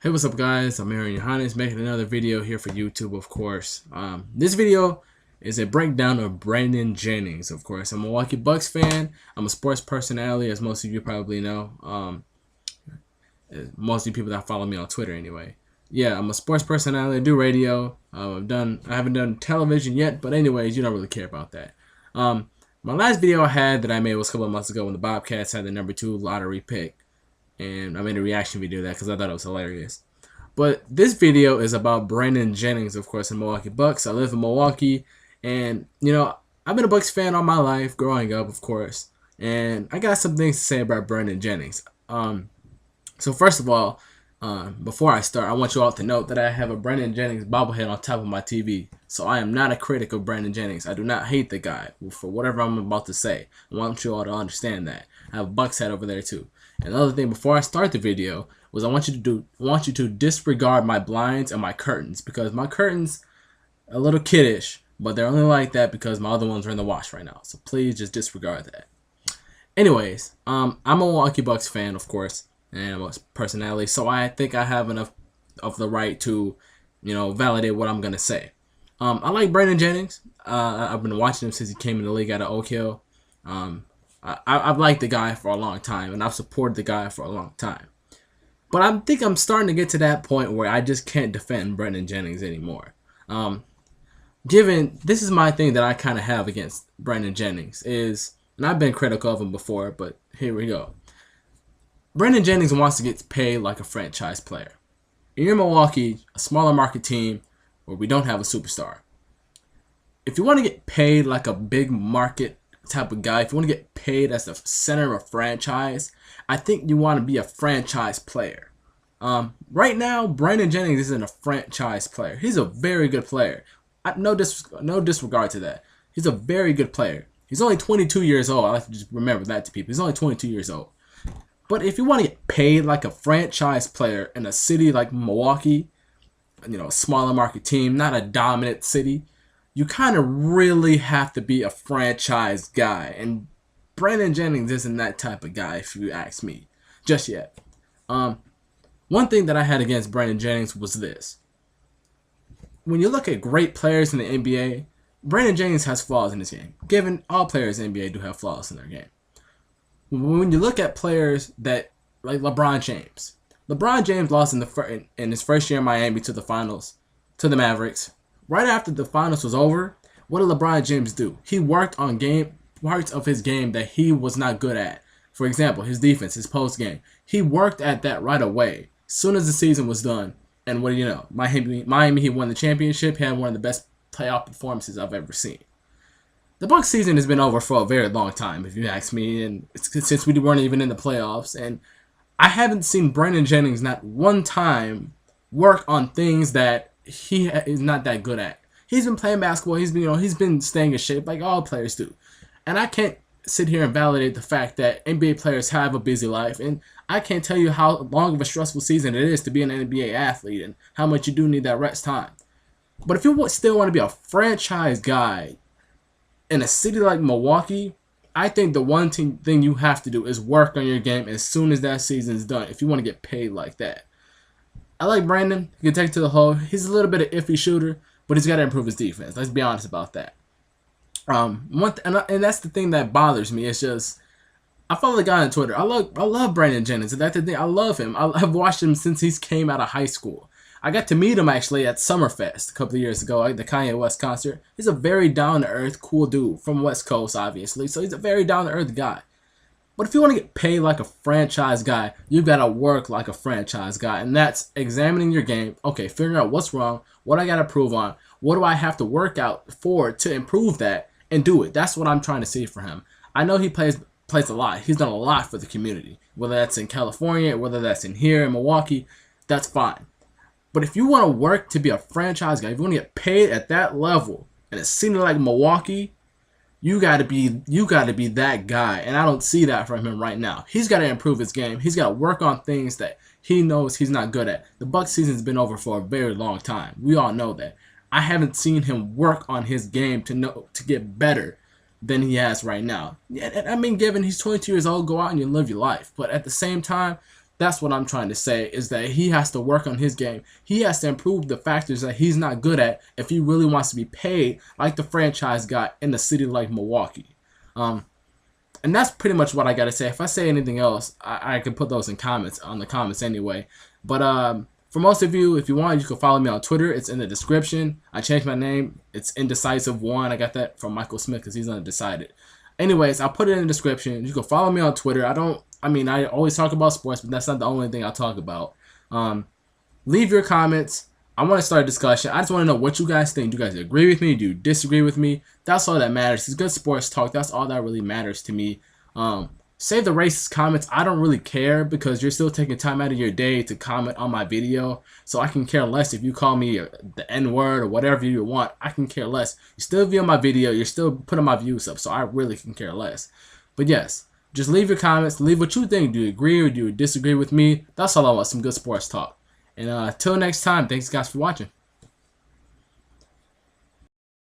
Hey, what's up, guys? I'm Aaron Johannes making another video here for YouTube, of course. This video is a breakdown of Brandon Jennings, of course. I'm a Milwaukee Bucks fan. I'm a sports personality, as most of you probably know. Most of you people that follow me on Twitter, anyway. Yeah, I'm a sports personality. I do radio. I haven't done television yet, but anyways, you don't really care about that. My last video I had that I made was a couple of months ago when the Bobcats had the #2 lottery pick. And I made a reaction video to that because I thought it was hilarious. But this video is about Brandon Jennings, of course, in Milwaukee Bucks. I live in Milwaukee, and I've been a Bucks fan all my life, growing up, of course. And I got some things to say about Brandon Jennings. So first of all, before I start, I want you all to note that I have a Brandon Jennings bobblehead on top of my TV. So I am not a critic of Brandon Jennings. I do not hate the guy for whatever I'm about to say. I want you all to understand that. I have a Bucks hat over there too. Another thing, before I start the video, was I want you to disregard my blinds and my curtains, because my curtains are a little kiddish, but they're only like that because my other ones are in the wash right now. So please just disregard that. Anyways, I'm a Milwaukee Bucks fan, of course, and I'm a personality, so I think I have enough of the right to, validate what I'm gonna say. I like Brandon Jennings. I've been watching him since he came in the league out of Oak Hill. I've liked the guy for a long time, and I've supported the guy for a long time. But I think I'm starting to get to that point where I just can't defend Brandon Jennings anymore. Given this is my thing that I kind of have against Brandon Jennings is, and I've been critical of him before, but here we go. Brandon Jennings wants to get paid like a franchise player. You're in Milwaukee, a smaller market team where we don't have a superstar. If you want to get paid like a big market type of guy, if you want to get paid as the center of a franchise, I think you want to be a franchise player. Right now, Brandon Jennings isn't a franchise player. He's a very good player. No disregard to that. He's a very good player. He's only 22 years old. I like to just remember that to people. He's only 22 years old. But if you want to get paid like a franchise player in a city like Milwaukee, a smaller market team, not a dominant city, you kind of really have to be a franchise guy. And Brandon Jennings isn't that type of guy, if you ask me, just yet. One thing that I had against Brandon Jennings was this. When you look at great players in the NBA, Brandon Jennings has flaws in his game. Given all players in the NBA do have flaws in their game. When you look at players that, like LeBron James lost in his first year in Miami to the finals, to the Mavericks. Right after the finals was over, what did LeBron James do? He worked on parts of his game that he was not good at. For example, his defense, his post game. He worked at that right away. As soon as the season was done, and what do you know? Miami, he won the championship. He had one of the best playoff performances I've ever seen. The Bucks season has been over for a very long time, if you ask me, and since we weren't even in the playoffs. And I haven't seen Brandon Jennings not one time work on things that he is not that good at. He's been playing basketball. He's been staying in shape like all players do. And I can't sit here and validate the fact that NBA players have a busy life, and I can't tell you how long of a stressful season it is to be an NBA athlete and how much you do need that rest time. But if you still want to be a franchise guy in a city like Milwaukee, I think the one thing you have to do is work on your game as soon as that season's done if you want to get paid like that. I like Brandon. He can take it to the hole. He's a little bit of iffy shooter, but he's got to improve his defense. Let's be honest about that. And that's the thing that bothers me. It's just, I follow the guy on Twitter. I love Brandon Jennings. And that's the thing. I love him. I've watched him since he came out of high school. I got to meet him actually at Summerfest a couple of years ago at the Kanye West concert. He's a very down-to-earth, cool dude from West Coast, obviously. So he's a very down-to-earth guy. But if you want to get paid like a franchise guy, you've got to work like a franchise guy. And that's examining your game. Okay, figuring out what's wrong, what I got to improve on, what do I have to work out for to improve that, and do it. That's what I'm trying to see for him. I know he plays a lot. He's done a lot for the community. Whether that's in California, whether that's in here in Milwaukee, that's fine. But if you want to work to be a franchise guy, if you want to get paid at that level in a city like Milwaukee, you gotta be that guy, and I don't see that from him right now. He's got to improve his game. He's got to work on things that he knows he's not good at. The Bucks season's been over for a very long time. We all know that. I haven't seen him work on his game to get better than he has right now. Yeah, I mean, given he's 22 years old, go out and you live your life. But at the same time, That's what I'm trying to say, is that he has to work on his game. He has to improve the factors that he's not good at if he really wants to be paid like the franchise got in a city like Milwaukee. And that's pretty much what I got to say. If I say anything else, I can put those in comments, on the comments anyway. But for most of you, if you want, you can follow me on Twitter. It's in the description. I changed my name. It's Indecisive1. I got that from Michael Smith because he's undecided. Anyways, I'll put it in the description. You can follow me on Twitter. I always talk about sports, but that's not the only thing I talk about. Leave your comments. I want to start a discussion. I just want to know what you guys think. Do you guys agree with me? Do you disagree with me? That's all that matters. It's good sports talk. That's all that really matters to me. Save the racist comments. I don't really care because you're still taking time out of your day to comment on my video. So I can care less if you call me the N-word or whatever you want. I can care less. You're still viewing my video. You're still putting my views up. So I really can care less. But yes, just leave your comments. Leave what you think. Do you agree or do you disagree with me? That's all I want. Some good sports talk. And until next time, thanks guys for watching.